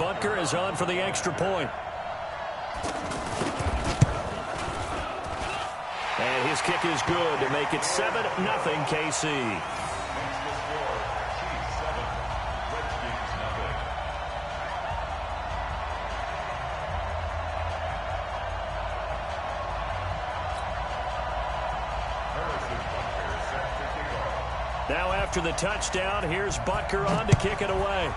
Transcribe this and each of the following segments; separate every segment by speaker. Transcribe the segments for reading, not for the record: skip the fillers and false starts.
Speaker 1: Butker is on for the extra point. And his kick is good to make it 7-0 KC. Now after the touchdown, here's Butker on to kick it away.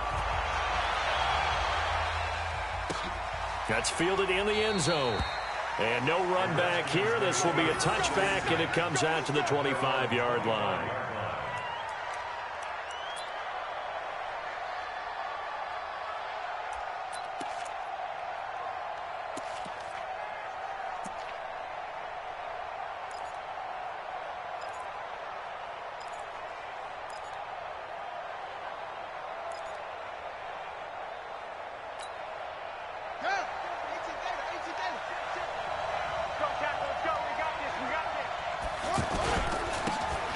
Speaker 1: That's fielded in the end zone. And no run back here. This will be a touchback, and it comes out to the 25-yard line.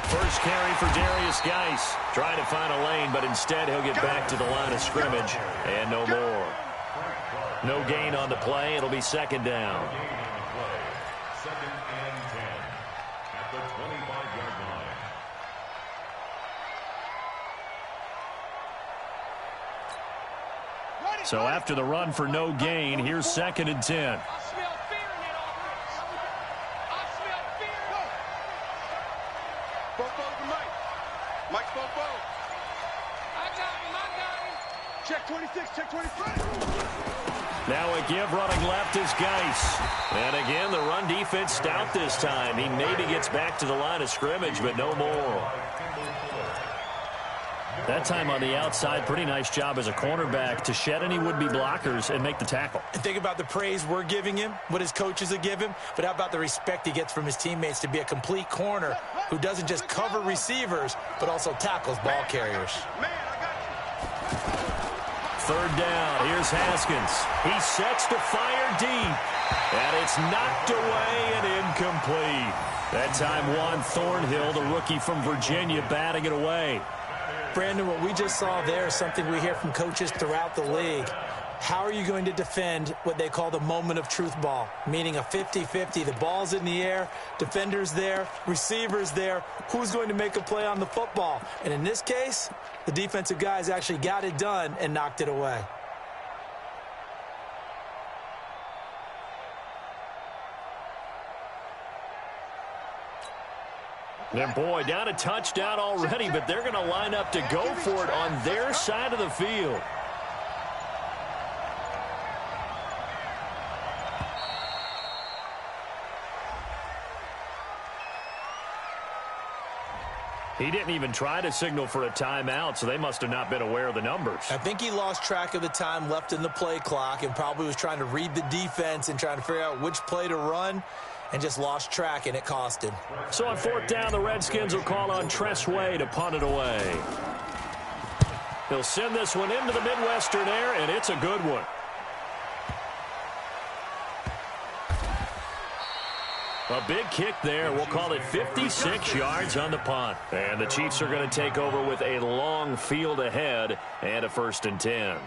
Speaker 1: First carry for Darius Geis. Trying to find a lane, but instead he'll get back to the line of scrimmage. And no more. No gain on the play. It'll be second down.
Speaker 2: Second and 10 at the 25-yard line.
Speaker 1: So after the run for no gain, here's second and 10.
Speaker 3: Check 26, check 23.
Speaker 1: Now a give running left is Geis. And again, the run defense stout this time. He maybe gets back to the line of scrimmage, but no more. That time on the outside, pretty nice job as a cornerback to shed any would-be blockers and make the tackle.
Speaker 4: And think about the praise we're giving him, what his coaches will give him, but how about the respect he gets from his teammates to be a complete corner who doesn't just cover receivers, but also tackles ball carriers.
Speaker 1: Third down. Here's Haskins. He sets to fire deep. And it's knocked away and incomplete. That time Juan Thornhill, the rookie from Virginia, batting it away.
Speaker 4: Brandon, what we just saw there is something we hear from coaches throughout the league. How are you going to defend what they call the moment of truth ball, meaning a 50-50? The ball's in the air, defenders there, receivers there. Who's going to make a play on the football? And in this case, the defensive guys actually got it done and knocked it away.
Speaker 1: And boy, down a touchdown already, but they're going to line up to go for it on their side of the field. He didn't even try to signal for a timeout, so they must have not been aware of the numbers.
Speaker 4: I think he lost track of the time left in the play clock and probably was trying to read the defense and trying to figure out which play to run and just lost track, and it cost him.
Speaker 1: So on fourth down, the Redskins will call on Tress Way to punt it away. He'll send this one into the Midwestern air, and it's a good one. A big kick there. We'll call it 56 yards on the punt. And the Chiefs are going to take over with a long field ahead and a 1st and 10.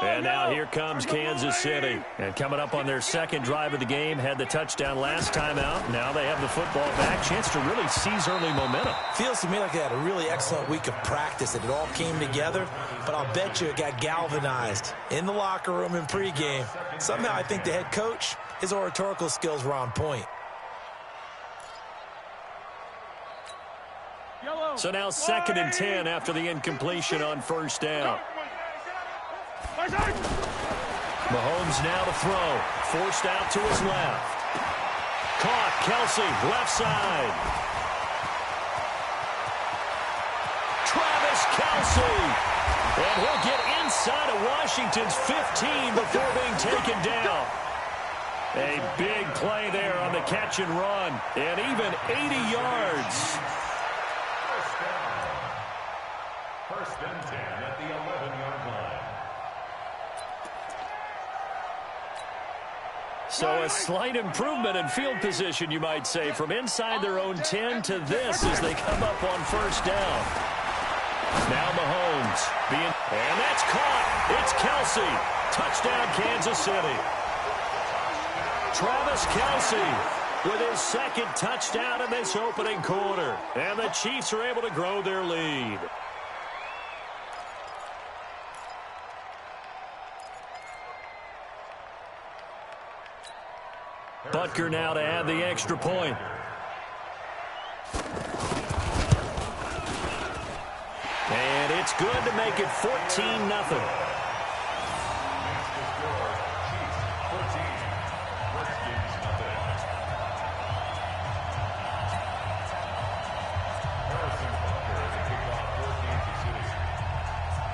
Speaker 1: And now here comes Kansas City. And coming up on their second drive of the game, had the touchdown last time out. Now they have the football back. Chance to really seize early momentum.
Speaker 4: Feels to me like they had a really excellent week of practice, and it all came together. But I'll bet you it got galvanized in the locker room in pregame. Somehow I think the head coach, his oratorical skills were on point.
Speaker 1: So now 2nd and 10 after the incompletion on 1st down. Mahomes now to throw. Forced out to his left. Caught. Kelsey, left side. Travis Kelsey. And he'll get inside of Washington's 15 before being taken down. A big play there on the catch and run. And even 80 yards.
Speaker 2: First and 10 at the 11-yard line.
Speaker 1: So a slight improvement in field position, you might say, from inside their own 10 to this as they come up on first down. Now Mahomes. And that's caught. It's Kelsey. Touchdown, Kansas City. Travis Kelsey with his second touchdown in this opening quarter. And the Chiefs are able to grow their lead. Butker now to add the extra point. And it's good to make it 14-0.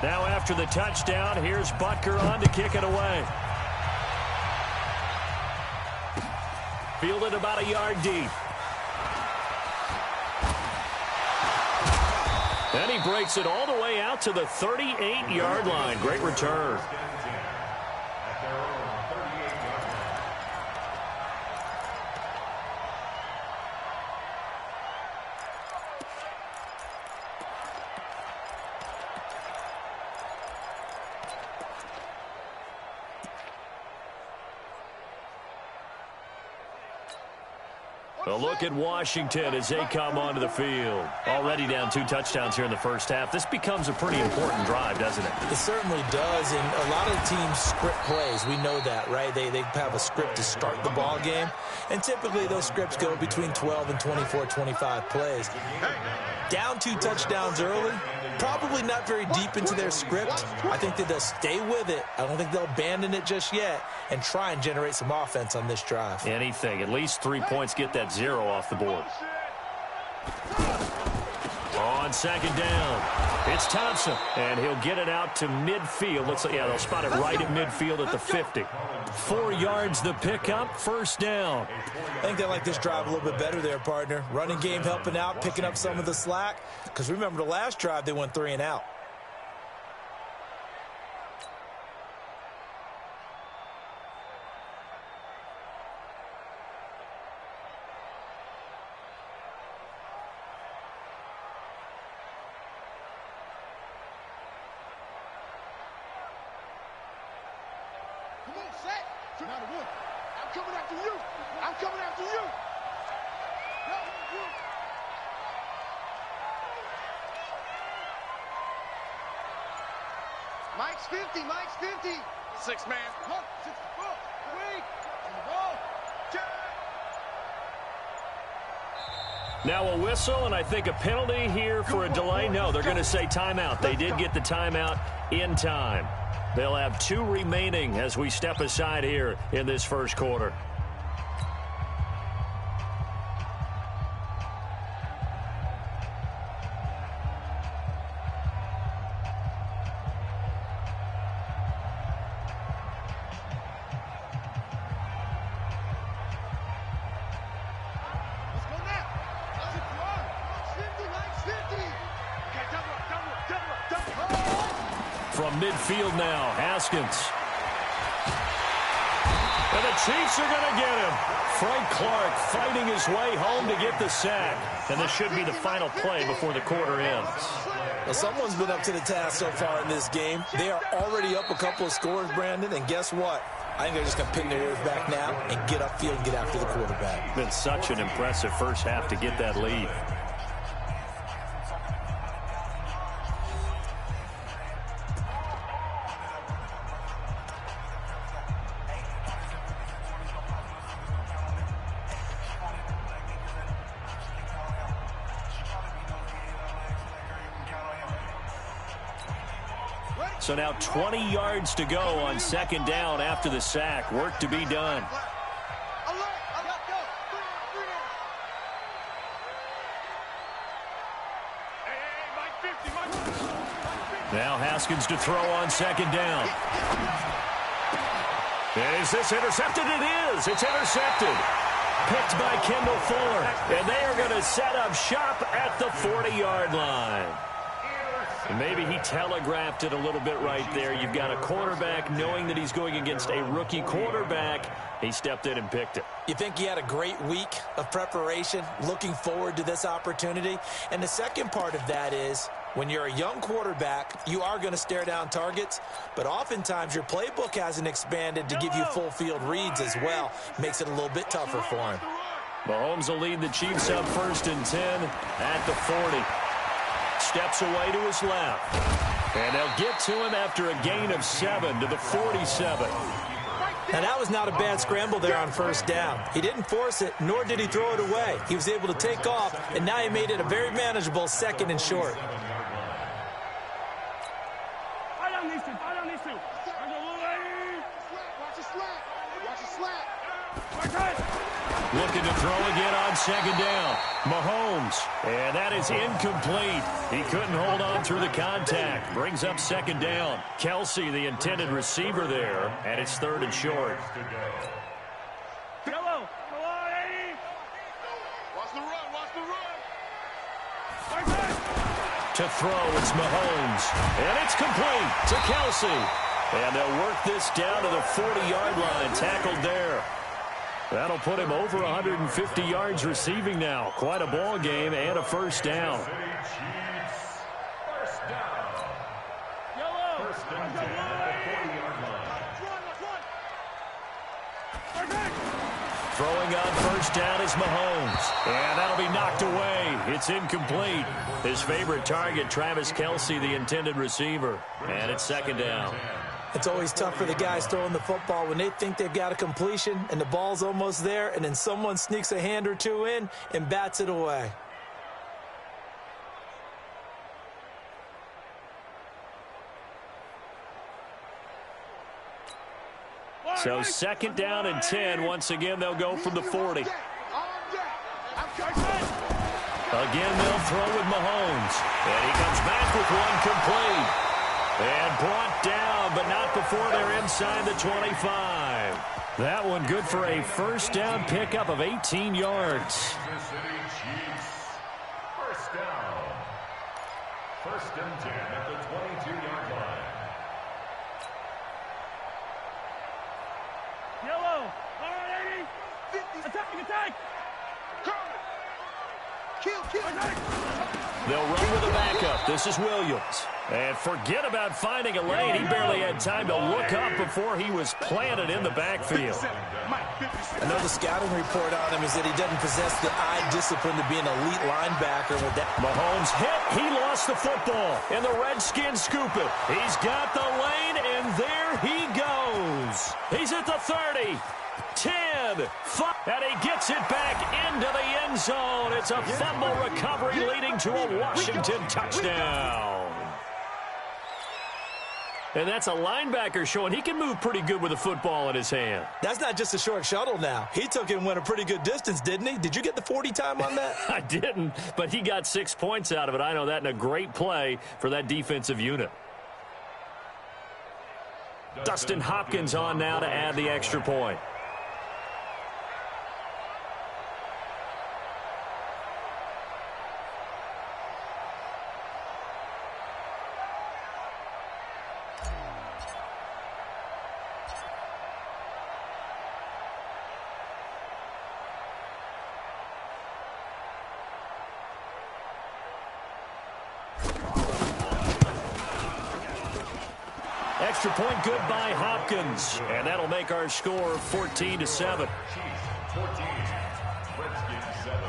Speaker 1: Now after the touchdown, here's Butker on to kick it away. Fielded about a yard deep. And he breaks it all the way out to the 38-yard line. Great return. A look at Washington as they come onto the field. Already down 2 touchdowns here in the first half. This becomes a pretty important drive, doesn't it?
Speaker 4: It certainly does, and a lot of teams script plays. We know that, right? They have a script to start the ball game, and typically those scripts go between 12 and 24, 25 plays. Down 2 touchdowns early, probably not very deep into their script. I think that they'll stay with it. I don't think they'll abandon it just yet and try and generate some offense on this drive.
Speaker 1: Anything. At least 3 points, get that 0 off the board. On second down, it's Thompson, and he'll get it out to midfield. Looks like, yeah, they'll spot it right at midfield at the 50. 4 yards the pickup, first down.
Speaker 4: I think they like this drive a little bit better there, partner. Running game helping out, picking up some of the slack. Because remember the last drive, they went 3 and out.
Speaker 3: Mike's 50, Mike's 50. 6-man. Hunt, 64. Wait. And the ball.
Speaker 1: Now a whistle, and I think a penalty here for a delay. No, they're going to say timeout. They did get the timeout in time. They'll have 2 remaining as we step aside here in this first quarter. From midfield now, Haskins. And the Chiefs are going to get him. Frank Clark fighting his way home to get the sack. And this should be the final play before the quarter ends.
Speaker 4: Well, someone's been up to the task so far in this game. They are already up a couple of scores, Brandon, and guess what? I think they're just going to pin their ears back now and get upfield and get after the quarterback.
Speaker 1: Been such an impressive first half to get that lead. So now 20 yards to go on second down after the sack. Work to be done. Now Haskins to throw on second down. Is this intercepted? It is. It's intercepted. Picked by Kendall Fuller. And they are going to set up shop at the 40-yard line. And maybe he telegraphed it a little bit right there. You've got a quarterback knowing that he's going against a rookie quarterback. He stepped in and picked it.
Speaker 4: You think he had a great week of preparation, looking forward to this opportunity? And the second part of that is, when you're a young quarterback, you are going to stare down targets, but oftentimes your playbook hasn't expanded to give you full field reads as well. Makes it a little bit tougher for him.
Speaker 1: Mahomes will lead the Chiefs up 1st and 10 at the 40. Steps away to his left. And they'll get to him after a gain of 7 to the 47.
Speaker 4: Now, that was not a bad scramble there on 1st down. He didn't force it, nor did he throw it away. He was able to take off, and now he made it a very manageable 2nd and short.
Speaker 1: Looking to throw again on 2nd down. Mahomes, and that is incomplete. He couldn't hold on through the contact. Brings up 2nd down. Kelsey, the intended receiver there, and it's 3rd and short.
Speaker 3: Yellow. Watch the run. Watch the run.
Speaker 1: To throw, it's Mahomes. And it's complete to Kelsey. And they'll work this down to the 40-yard line. Tackled there. That'll put him over 150 yards receiving now. Quite a ball game and a 1st down. Throwing on 1st down is Mahomes. And that'll be knocked away. It's incomplete. His favorite target, Travis Kelsey, the intended receiver. And it's 2nd down.
Speaker 4: It's always tough for the guys throwing the football when they think they've got a completion and the ball's almost there, and then someone sneaks a hand or two in and bats it away.
Speaker 1: So 2nd down and 10. Once again, they'll go from the 40. Again, they'll throw with Mahomes. And he comes back with one complete. And brought down, but not before they're inside the 25. That one good for a 1st down pickup of 18 yards.
Speaker 2: 1st down. 1st and 10 at the 22-yard line.
Speaker 3: Yellow. Attack. Kill.
Speaker 1: They'll run with a backup. This is Williams. And forget about finding a lane. He barely had time to look up before he was planted in the backfield.
Speaker 4: I know the scouting report on him is that he doesn't possess the eye discipline to be an elite linebacker. With that,
Speaker 1: Mahomes hit. He lost the football. And the Redskins scoop it. He's got the lane, and there he goes. He's at the 30. 10, 5, and he gets it back into the end zone. It's a fumble recovery leading to a Washington touchdown. And that's a linebacker showing he can move pretty good with a football in his hand.
Speaker 4: That's not just a short shuttle now. He took it and went a pretty good distance, didn't he? Did you get the 40 time on that?
Speaker 1: I didn't, but he got 6 points out of it. I know that, in a great play for that defensive unit. Dustin Hopkins on now to add the extra point. Extra point good by Hopkins. And that'll make our score 14-7.
Speaker 2: Chiefs 14, Redskins 7.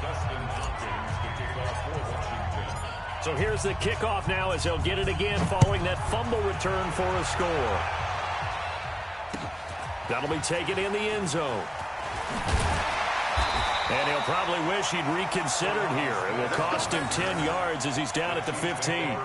Speaker 2: Dustin Hopkins to kick off for Washington.
Speaker 1: So here's the kickoff now as they'll get it again following that fumble return for a score. That'll be taken in the end zone. And he'll probably wish he'd reconsidered here. It will cost him 10 yards as he's down at the 15.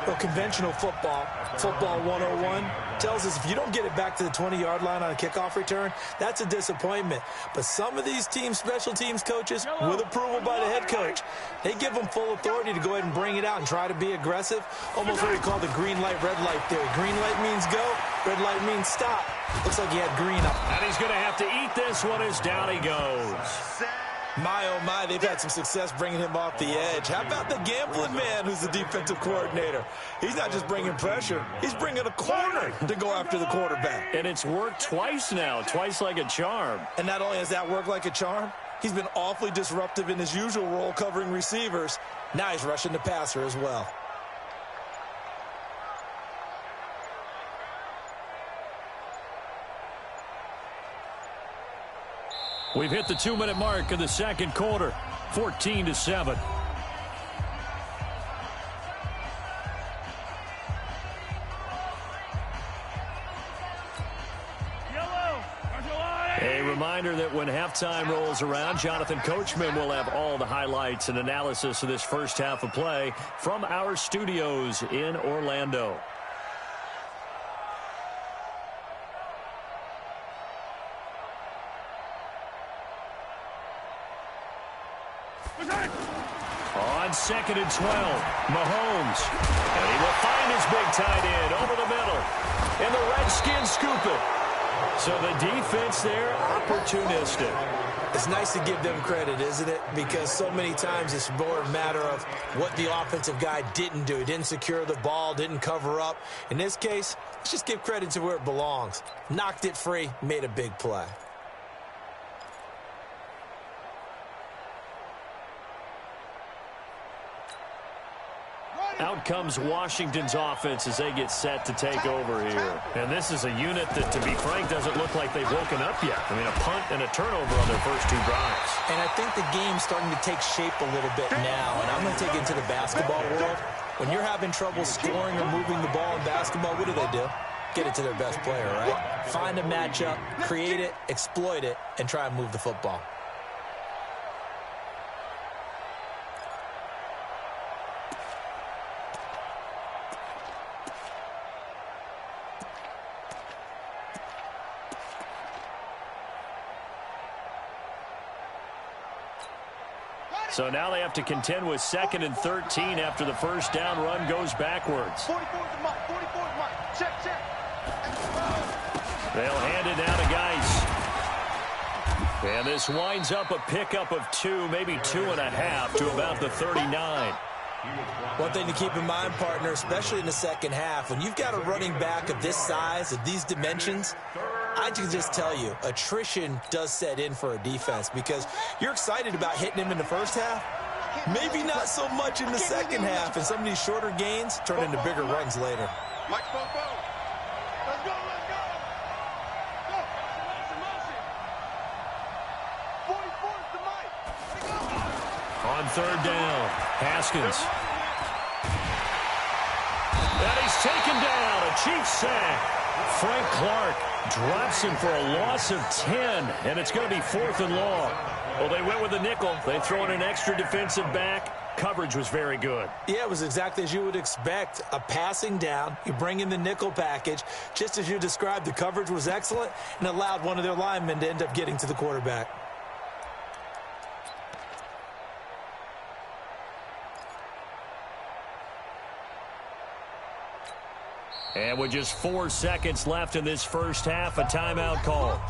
Speaker 4: Well, conventional football 101, tells us if you don't get it back to the 20-yard line on a kickoff return, that's a disappointment. But some of these teams, special teams coaches, with approval by the head coach, they give them full authority to go ahead and bring it out and try to be aggressive, almost what we call the green light, red light theory. Green light means go, red light means stop. Looks like he had green up.
Speaker 1: And he's going to have to eat this one as down he goes.
Speaker 4: My, oh my, they've had some success bringing him off the edge. How about the gambling man who's the defensive coordinator? He's not just bringing pressure, he's bringing a corner to go after the quarterback.
Speaker 1: And it's worked twice now, twice like a charm.
Speaker 4: And not only has that worked like a charm, he's been awfully disruptive in his usual role covering receivers. Now he's rushing the passer as well.
Speaker 1: We've hit the 2-minute mark of the second quarter, 14-7. A reminder that when halftime rolls around, Jonathan Coachman will have all the highlights and analysis of this first half of play from our studios in Orlando. On 2nd and 12, Mahomes. And he will find his big tight end over the middle. And the Redskins scoop it. So the defense there, opportunistic.
Speaker 4: It's nice to give them credit, isn't it? Because so many times it's more a matter of what the offensive guy didn't do. He didn't secure the ball, didn't cover up. In this case, let's just give credit to where it belongs. Knocked it free, made a big play.
Speaker 1: Out comes Washington's offense as they get set to take over here. And this is a unit that, to be frank, doesn't look like they've woken up yet. I mean, a punt and a turnover on their first two drives.
Speaker 4: And I think the game's starting to take shape a little bit now. And I'm going to take it into the basketball world. When you're having trouble scoring or moving the ball in basketball, what do? Get it to their best player, right? Find a matchup, create it, exploit it, and try and move the football.
Speaker 1: So now they have to contend with 2nd and 13 after the first down run goes backwards.
Speaker 3: 44's the mark. 44's mark. Check.
Speaker 1: They'll hand it down to Geis. And this winds up a pickup of 2, maybe 2.5 to about the 39.
Speaker 4: One thing to keep in mind, partner, especially in the second half, when you've got a running back of this size, of these dimensions, I can just tell you, attrition does set in for a defense because you're excited about hitting him in the first half. Maybe not so much in the second half, and some of these shorter gains turn into bigger runs later.
Speaker 3: Mike, let's go. Go. 44's the Mike.
Speaker 1: On 3rd down, Haskins. And he's taken down, a Chiefs sack. Frank Clark drops him for a loss of 10, and it's going to be 4th and long. Well, they went with the nickel. They throw in an extra defensive back. Coverage was very good.
Speaker 4: Yeah, it was exactly as you would expect. A passing down, you bring in the nickel package. Just as you described, the coverage was excellent and allowed one of their linemen to end up getting to the quarterback.
Speaker 1: And with just 4 seconds left in this first half, a timeout call.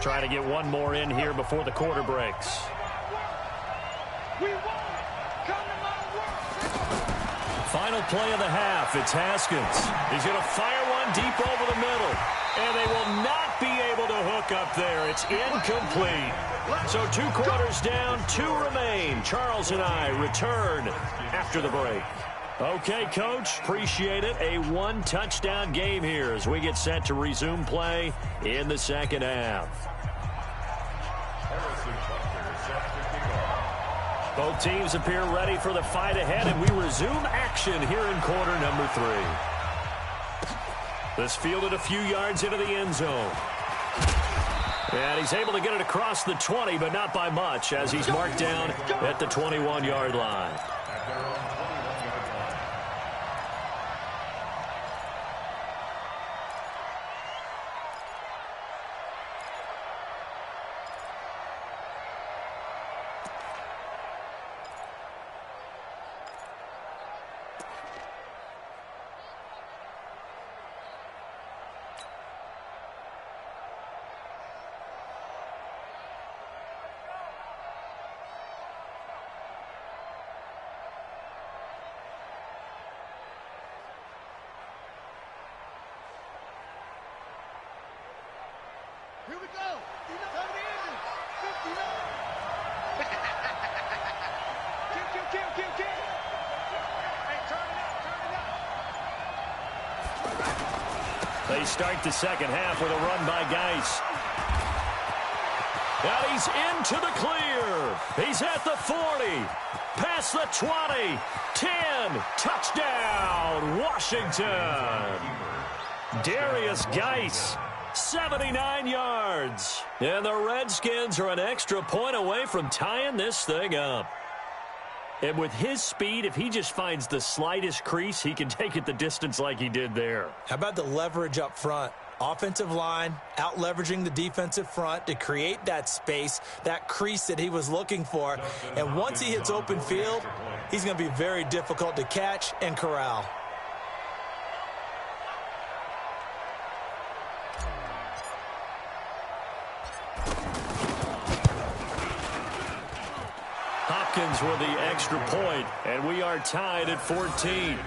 Speaker 1: Trying to get one more in here before the quarter breaks. Final play of the half. It's Haskins. He's going to fire one deep over the middle. And they will not be able to hook up there. It's incomplete. So 2 quarters down, 2 remain. Charles and I return after the break. Okay, Coach, appreciate it. A 1-touchdown game here as we get set to resume play in the second half. Both teams appear ready for the fight ahead, and we resume action here in quarter number 3. This fielded a few yards into the end zone. And he's able to get it across the 20, but not by much, as he's marked down at the 21-yard line.
Speaker 3: Here we go. Come to the engine. 59. Kill. Hey, turn it up.
Speaker 1: They start the second half with a run by Geis. And he's into the clear. He's at the 40. Past the 20. 10. Touchdown, Washington. Darius Geis. 79 yards. And the Redskins are an extra point away from tying this thing up. And with his speed, if he just finds the slightest crease, he can take it the distance like he did there.
Speaker 4: How about the leverage up front? Offensive line out-leveraging the defensive front to create that space, that crease that he was looking for. And once he hits open field, he's going to be very difficult to catch and corral.
Speaker 1: Hopkins with the extra point, and we are tied at 14.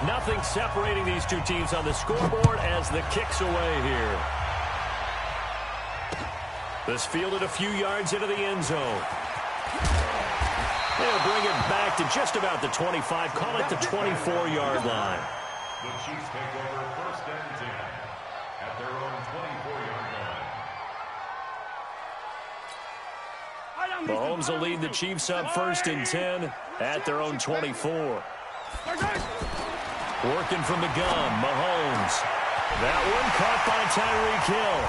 Speaker 1: Nothing separating these two teams on the scoreboard as the kick's away here. This fielded a few yards into the end zone. They'll bring it back to just about the 25, call it the 24-yard line.
Speaker 2: The Chiefs take over 1st and 10 at their own 24-yard line.
Speaker 1: Mahomes will lead the Chiefs up 1st and 10 at their own 24. Working from the gun, Mahomes. That one caught by Tyreek Hill.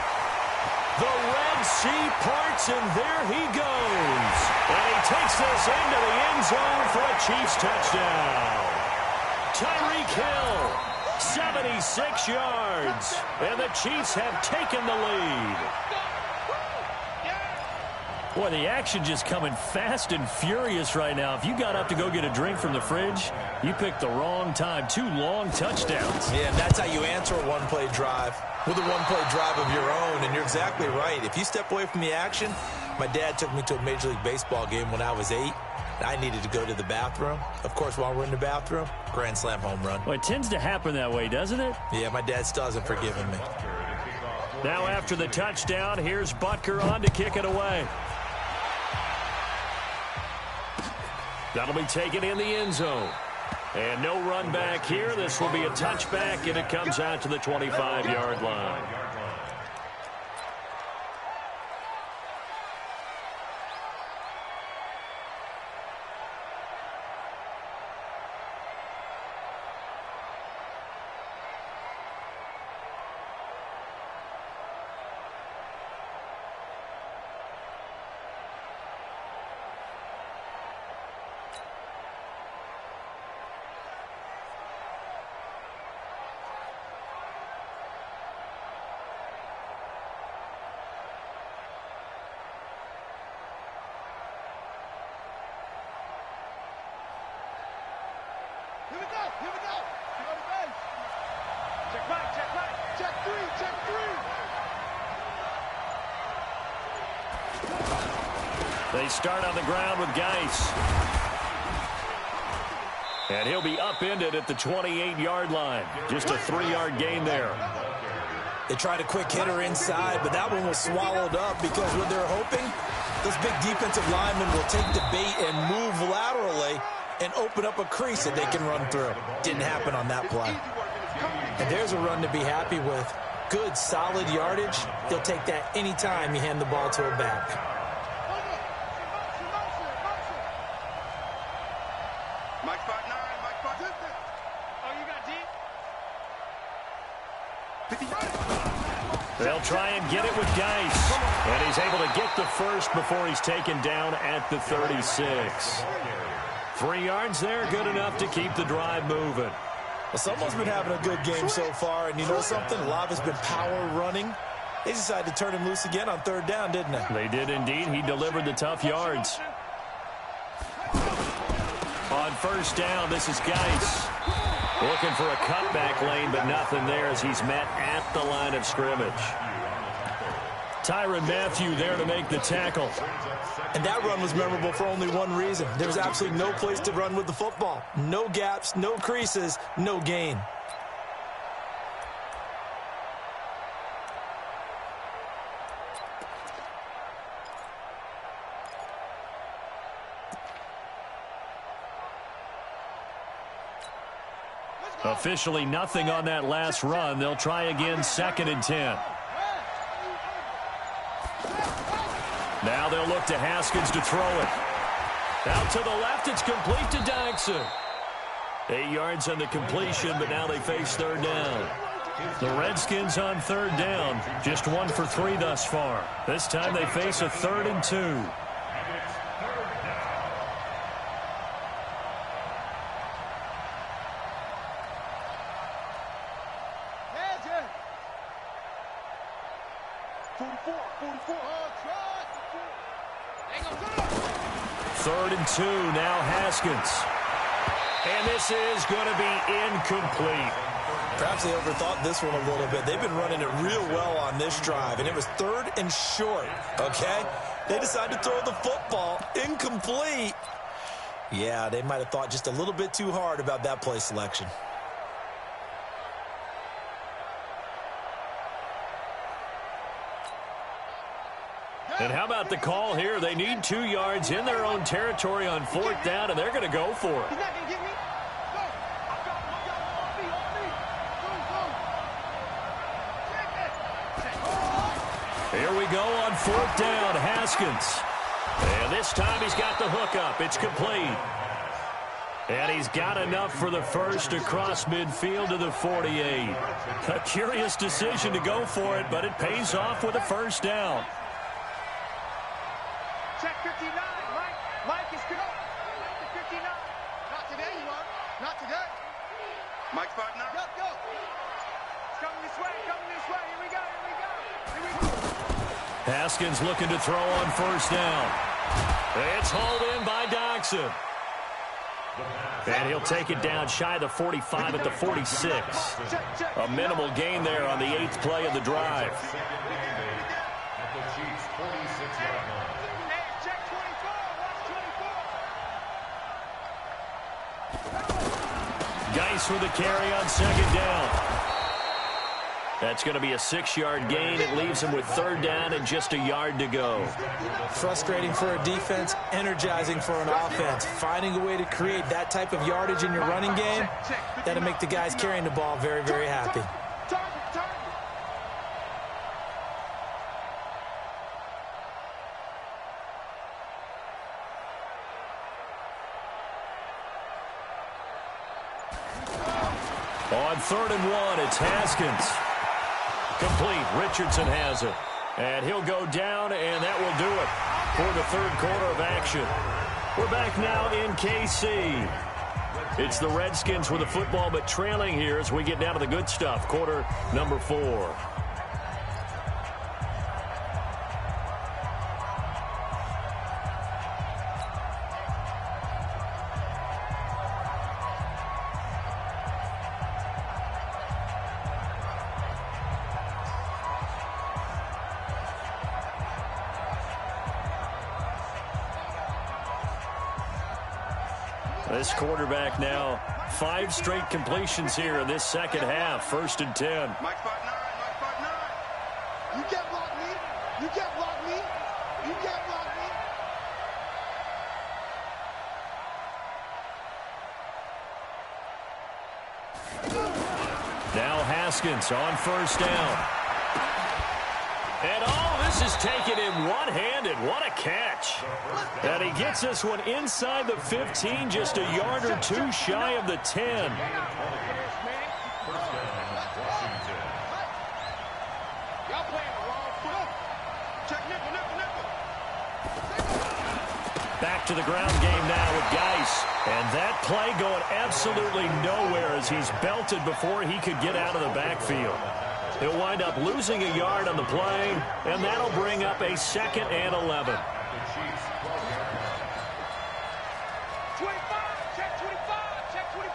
Speaker 1: The Red Sea parts, and there he goes. And he takes this into the end zone for a Chiefs touchdown. Tyreek Hill, 76 yards. And the Chiefs have taken the lead. Boy, the action just coming fast and furious right now. If you got up to go get a drink from the fridge, you picked the wrong time. 2 long touchdowns.
Speaker 4: Yeah, and that's how you answer a one-play drive, with a one-play drive of your own. And you're exactly right. If you step away from the action, my dad took me to a Major League Baseball game when I was 8. And I needed to go to the bathroom. Of course, while we're in the bathroom, grand slam home run.
Speaker 1: Well, it tends to happen that way, doesn't it?
Speaker 4: Yeah, my dad still hasn't forgiven me.
Speaker 1: Now after the touchdown, here's Butker on to kick it away. That'll be taken in the end zone. And no run back here. This will be a touchback, and it comes out to the 25-yard line.
Speaker 3: Check three, check three.
Speaker 1: They start on the ground with Geis. And he'll be upended at the 28-yard line. Just a 3-yard gain there.
Speaker 4: They tried a quick hitter inside, but that one was swallowed up because what they're hoping, those big defensive linemen will take the bait and move laterally and open up a crease that they can run through. Didn't happen on that play. And there's a run to be happy with. Good, solid yardage. He'll take that anytime you hand the ball to a back.
Speaker 3: Mike 5'9", Mike 5'10". Oh, you got deep?
Speaker 1: They'll try and get it with Geis. And he's able to get the first before he's taken down at the 36. 3 yards there, good enough to keep the drive moving.
Speaker 4: Well, someone's been having a good game so far, and you know something? A lot of it's been power running. They decided to turn him loose again on 3rd down, didn't they?
Speaker 1: They did indeed. He delivered the tough yards. On 1st down, this is Geis. Looking for a cutback lane, but nothing there as he's met at the line of scrimmage. Tyrann Mathieu there to make the tackle.
Speaker 4: And that run was memorable for only one reason. There was absolutely no place to run with the football. No gaps, no creases, no gain.
Speaker 1: Officially nothing on that last run. They'll try again, 2nd and 10. Now they'll look to Haskins to throw it. Out to the left, it's complete to Dyson. 8 yards on the completion, but now they face 3rd down. The Redskins on 3rd down, just 1 for 3 thus far. This time they face a 3rd and 2. Third and 2, now Haskins. And this is going to be incomplete.
Speaker 4: Perhaps they overthought this one a little bit. They've been running it real well on this drive, and it was 3rd and short, okay? They decided to throw the football incomplete. Yeah, they might have thought just a little bit too hard about that play selection.
Speaker 1: And how about the call here? They need 2 yards in their own territory on 4th down, and they're going to go for it.
Speaker 3: He's not going to get me.
Speaker 1: Here we go on 4th down, Haskins. And this time he's got the hook up. It's complete. And he's got enough for the first across midfield to the 48. A curious decision to go for it, but it pays off with a 1st down.
Speaker 3: Check 59, Mike. Mike is good. Mike is 59. Not today, you are. Not today. Mike 5'9". Go, go. It's coming this way. Coming this way. Here we go. Here we go. Here we go.
Speaker 1: Haskins looking to throw on 1st down. It's hauled in by Doxson. And he'll take it down shy of the 45 at the 46. A minimal gain there on the 8th play of the drive. Geis with the carry on 2nd down. That's going to be a 6-yard gain. It leaves him with 3rd down and just a yard to go.
Speaker 4: Frustrating for a defense, energizing for an offense. Finding a way to create that type of yardage in your running game, that'll make the guys carrying the ball very, very happy.
Speaker 1: On 3rd and 1, it's Haskins. Complete. Richardson has it. And he'll go down, and that will do it for the 3rd quarter of action. We're back now in KC. It's the Redskins with the football, but trailing here as we get down to the good stuff. Quarter number 4. This quarterback now 5 straight completions here in this second half. 1st and 10.
Speaker 3: Mike 5-9, Mike 5-9. You can't block me. You can't block me. You can't block me.
Speaker 1: Now Haskins on 1st down. And this is taken in one-handed. What a catch. And he gets this one inside the 15, just a yard or 2 shy of the 10. Back to the ground game now with Geis. And that play going absolutely nowhere as he's belted before he could get out of the backfield. He'll wind up losing a yard on the play, and that'll bring up a 2nd and 11.
Speaker 3: 25, check 25, check 25.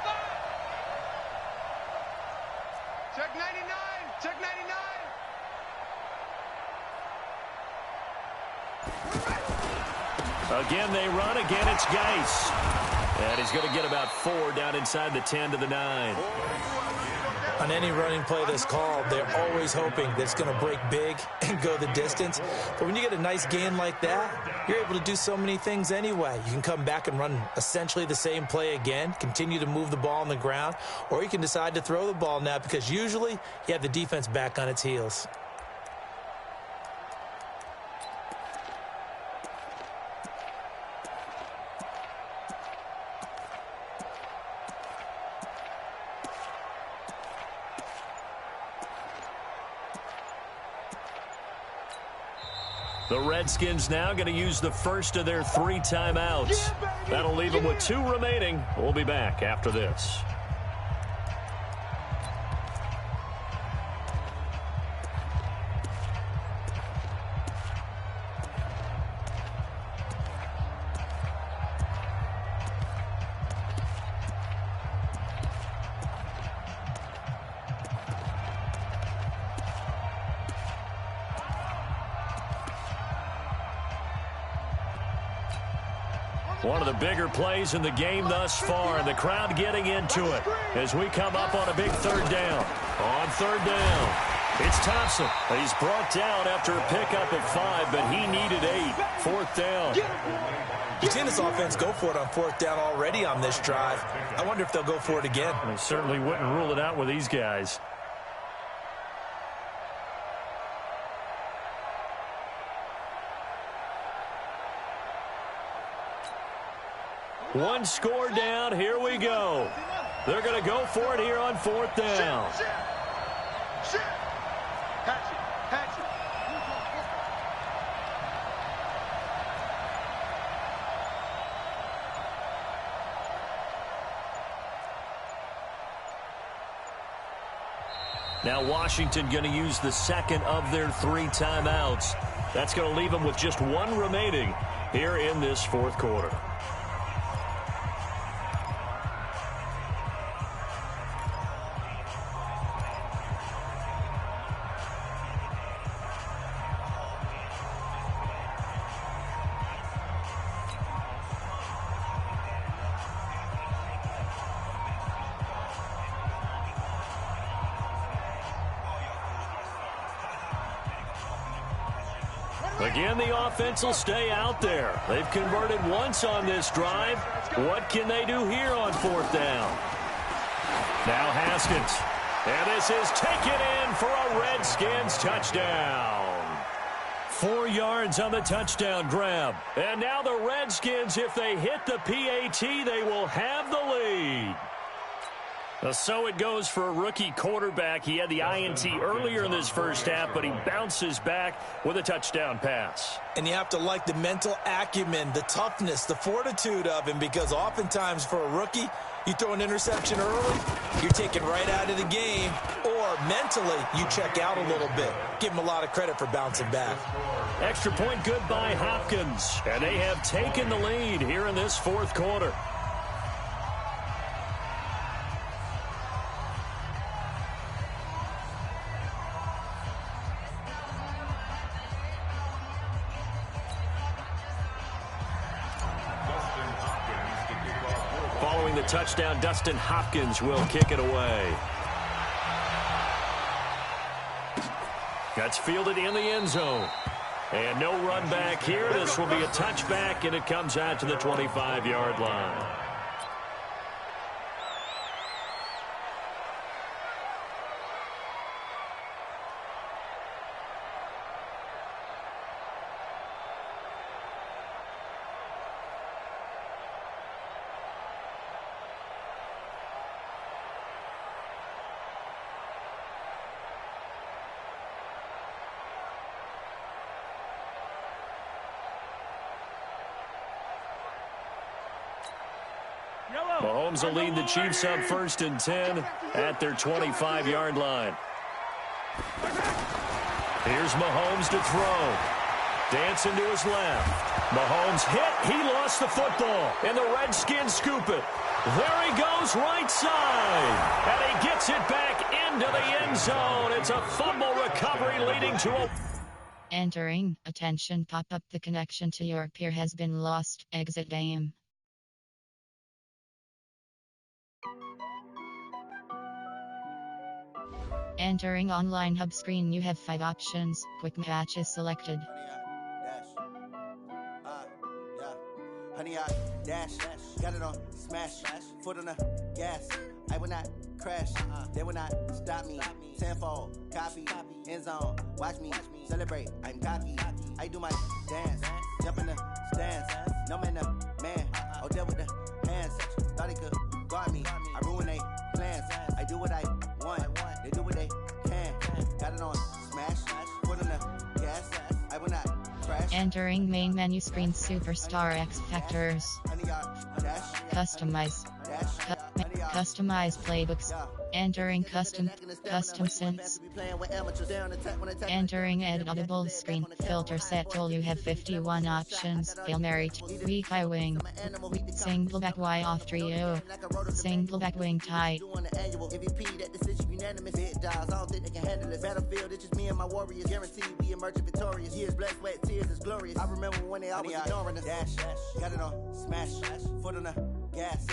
Speaker 3: Check 99, check 99.
Speaker 1: Again, they run. Again, it's Geis. And he's going to get about 4 down inside the 10 to the 9.
Speaker 4: On any running play that's called, they're always hoping that it's going to break big and go the distance. But when you get a nice gain like that, you're able to do so many things anyway. You can come back and run essentially the same play again, continue to move the ball on the ground, or you can decide to throw the ball now because usually you have the defense back on its heels.
Speaker 1: The Redskins now going to use the first of their 3 timeouts. That'll leave them with 2 remaining. We'll be back after this. One of the bigger plays in the game thus far, and the crowd getting into it as we come up on a big 3rd down. On 3rd down, it's Thompson. He's brought down after a pickup of 5, but he needed 8. 4th down.
Speaker 4: You've seen this offense go for it on 4th down already on this drive. I wonder if they'll go for it again.
Speaker 1: They certainly wouldn't rule it out with these guys. One score down. Here we go. They're going to go for it here on 4th down. Now Washington going to use the 2nd of their 3 timeouts. That's going to leave them with just 1 remaining here in this 4th quarter. Again, the offense will stay out there. They've converted once on this drive. What can they do here on 4th down? Now Haskins. And this is taken in for a Redskins touchdown. 4 yards on the touchdown grab. And now the Redskins, if they hit the PAT, they will have the lead. So it goes for a rookie quarterback. He had the INT earlier in this first half, but he bounces back with a touchdown pass.
Speaker 4: And you have to like the mental acumen, the toughness, the fortitude of him, because oftentimes for a rookie, you throw an interception early, you're taken right out of the game, or mentally you check out a little bit. Give him a lot of credit for bouncing back.
Speaker 1: Extra point good by Hopkins, and they have taken the lead here in this 4th quarter. the touchdown. Dustin Hopkins will kick it away. That's fielded in the end zone. And no run back here. This will be a touchback, and it comes out to the 25-yard line. Mahomes will lead the Chiefs up 1st and 10 at their 25-yard line. Here's Mahomes to throw. Dancing to his left. Mahomes hit. He lost the football. And the Redskins scoop it. There he goes, right side. And he gets it back into the end zone. It's a fumble recovery leading to a...
Speaker 5: Entering. Attention, pop up. The connection to your peer has been lost. Exit game. Entering online hub screen, you have 5 options. Quick match is selected.
Speaker 6: Honey, I dash, got it on smash, foot on the gas. I will not crash, they will not stop me. Tenfold, copy, end zone, watch me celebrate. I'm cocky, I do my dance, jump in the stands. No man, man, oh, there with the hands. Thought he could guard me, I ruin they plans. I do what I want, they do what they can. Got it on smash, foot on the gas. I will not crash.
Speaker 5: Entering main menu screen, Superstar X Factors. Customize. Customize playbooks. Entering custom synths. Entering editable screen. Filter set tool. You have 51 options. Hail Mary. Weak eye wing. Single back Y off trio. Single back wing tight.
Speaker 6: Battlefield, it's just me and my warriors. Guaranteed we emerge victorious. Years, blood, sweat, tears is glorious. I remember when they always ignoring us. Dash, got it on smash, foot on the gas.